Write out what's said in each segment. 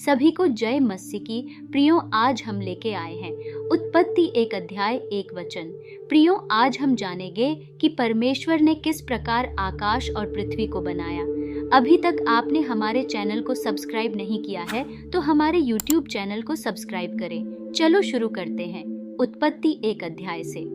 सभी को जय मत्स्य की। प्रियो, आज हम लेके आए हैं उत्पत्ति 1 अध्याय 1 वचन। प्रियो, आज हम जानेंगे कि परमेश्वर ने किस प्रकार आकाश और पृथ्वी को बनाया। अभी तक आपने हमारे चैनल को सब्सक्राइब नहीं किया है तो हमारे YouTube चैनल को सब्सक्राइब करें। चलो शुरू करते हैं उत्पत्ति 1 अध्याय से।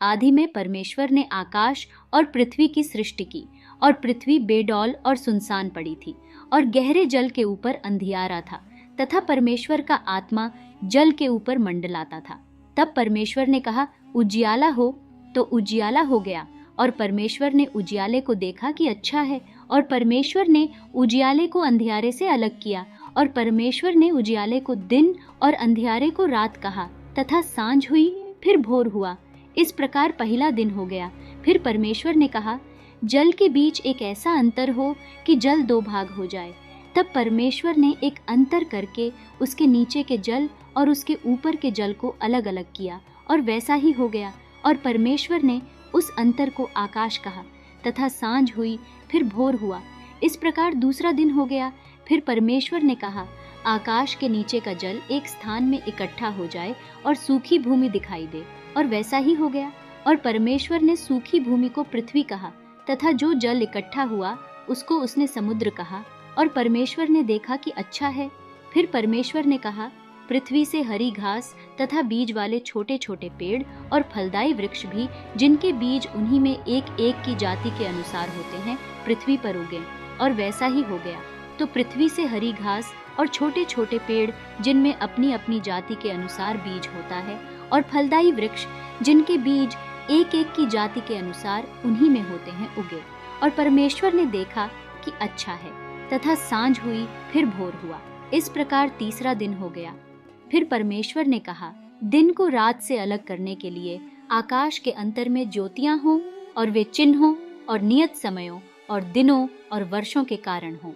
आदि में परमेश्वर ने आकाश और पृथ्वी की सृष्टि की, और पृथ्वी बेडौल और सुनसान पड़ी थी, और गहरे जल के ऊपर अंधियारा था, तथा परमेश्वर का आत्मा जल के ऊपर मंडलाता था। तब परमेश्वर ने कहा, उजियाला हो। तो उजियाला हो गया, और परमेश्वर ने उजियाले को देखा कि अच्छा है, और परमेश्वर ने उजियाले को अंधियारे से अलग किया, और परमेश्वर ने उजियाले को दिन और अंधियारे को रात कहा। तथा सांझ हुई, फिर भोर हुआ। इस प्रकार पहला दिन हो गया। फिर परमेश्वर ने कहा, जल के बीच एक ऐसा अंतर हो कि जल 2 भाग हो जाए। तब परमेश्वर ने एक अंतर करके उसके नीचे के जल और उसके ऊपर के जल को अलग अलग किया, और वैसा ही हो गया। और परमेश्वर ने उस अंतर को आकाश कहा। तथा सांझ हुई, फिर भोर हुआ। इस प्रकार दूसरा दिन हो गया। फिर परमेश्वर ने कहा, आकाश के नीचे का जल एक स्थान में इकट्ठा हो जाए और सूखी भूमि दिखाई दे, और वैसा ही हो गया। और परमेश्वर ने सूखी भूमि को पृथ्वी कहा, तथा जो जल इकट्ठा हुआ उसको उसने समुद्र कहा। और परमेश्वर ने देखा कि अच्छा है। फिर परमेश्वर ने कहा, पृथ्वी से हरी घास तथा बीज वाले छोटे छोटे पेड़ और फलदायी वृक्ष भी, जिनके बीज उन्हीं में एक एक की जाति के अनुसार होते हैं, पृथ्वी पर उगे। और वैसा ही हो गया। तो पृथ्वी से हरी घास और छोटे छोटे पेड़, जिनमें अपनी अपनी जाति के अनुसार बीज होता है, और फलदायी वृक्ष, जिनके बीज एक एक की जाति के अनुसार उन्हीं में होते हैं, उगे। और परमेश्वर ने देखा कि अच्छा है। तथा सांझ हुई, फिर भोर हुआ। इस प्रकार तीसरा दिन हो गया। फिर परमेश्वर ने कहा, दिन को रात से अलग करने के लिए आकाश के अंतर में ज्योतियां हों, और वे चिन्हों और नियत समयों और दिनों और वर्षों के कारण हों।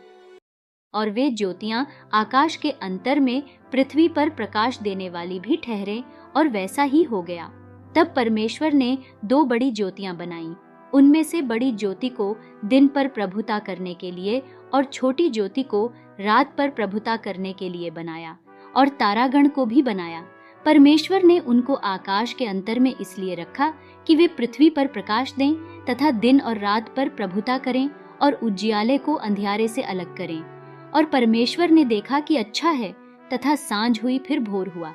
और वे ज्योतियां आकाश के अंतर में पृथ्वी पर प्रकाश देने वाली भी ठहरे, और वैसा ही हो गया। तब परमेश्वर ने 2 बड़ी ज्योतियां बनाई। उनमें से बड़ी ज्योति को दिन पर प्रभुता करने के लिए, और छोटी ज्योति को रात पर प्रभुता करने के लिए बनाया। और तारागण को भी बनाया। परमेश्वर ने उनको आकाश के अंतर में इसलिए रखा कि वे पृथ्वी पर प्रकाश दें, तथा दिन और रात पर प्रभुता करें, और उजियाले को अंधियारे से अलग करें। और परमेश्वर ने देखा कि अच्छा है। तथा सांझ हुई, फिर भोर हुआ।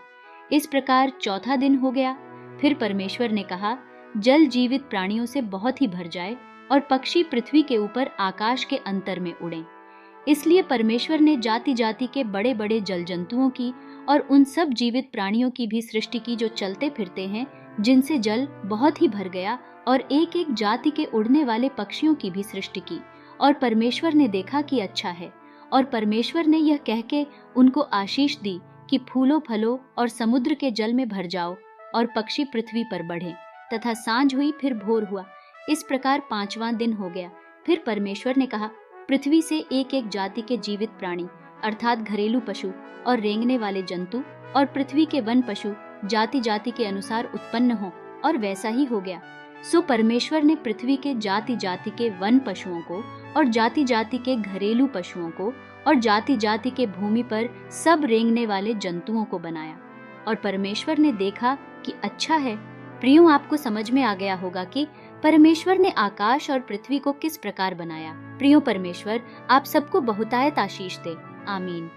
इस प्रकार चौथा दिन हो गया। फिर परमेश्वर ने कहा, जल जीवित प्राणियों से बहुत ही भर जाए, और पक्षी पृथ्वी के ऊपर आकाश के अंतर में उड़ें। इसलिए परमेश्वर ने जाति जाति के बड़े बड़े जल जंतुओं की और उन सब जीवित प्राणियों की भी सृष्टि की, जो चलते फिरते हैं, जिनसे जल बहुत ही भर गया, और एक एक जाति के उड़ने वाले पक्षियों की भी सृष्टि की। और परमेश्वर ने देखा कि अच्छा है। और परमेश्वर ने यह कह के उनको आशीष दी कि फूलो फलो और समुद्र के जल में भर जाओ, और पक्षी पृथ्वी पर बढ़े। तथा सांझ हुई, फिर भोर हुआ। इस प्रकार 5वां दिन हो गया। फिर परमेश्वर ने कहा, पृथ्वी से एक एक जाति के जीवित प्राणी, अर्थात घरेलू पशु और रेंगने वाले जंतु, और पृथ्वी के वन पशु जाति जाति के अनुसार उत्पन्न हो। और वैसा ही हो गया। सो परमेश्वर ने पृथ्वी के जाति जाति के वन पशुओं को, और जाति जाति के घरेलू पशुओं को, और जाति जाति के भूमि पर सब रेंगने वाले जंतुओं को बनाया। और परमेश्वर ने देखा कि अच्छा है। प्रियो, आपको समझ में आ गया होगा कि परमेश्वर ने आकाश और पृथ्वी को किस प्रकार बनाया। प्रियो, परमेश्वर आप सबको बहुतायत आशीष दे। आमीन।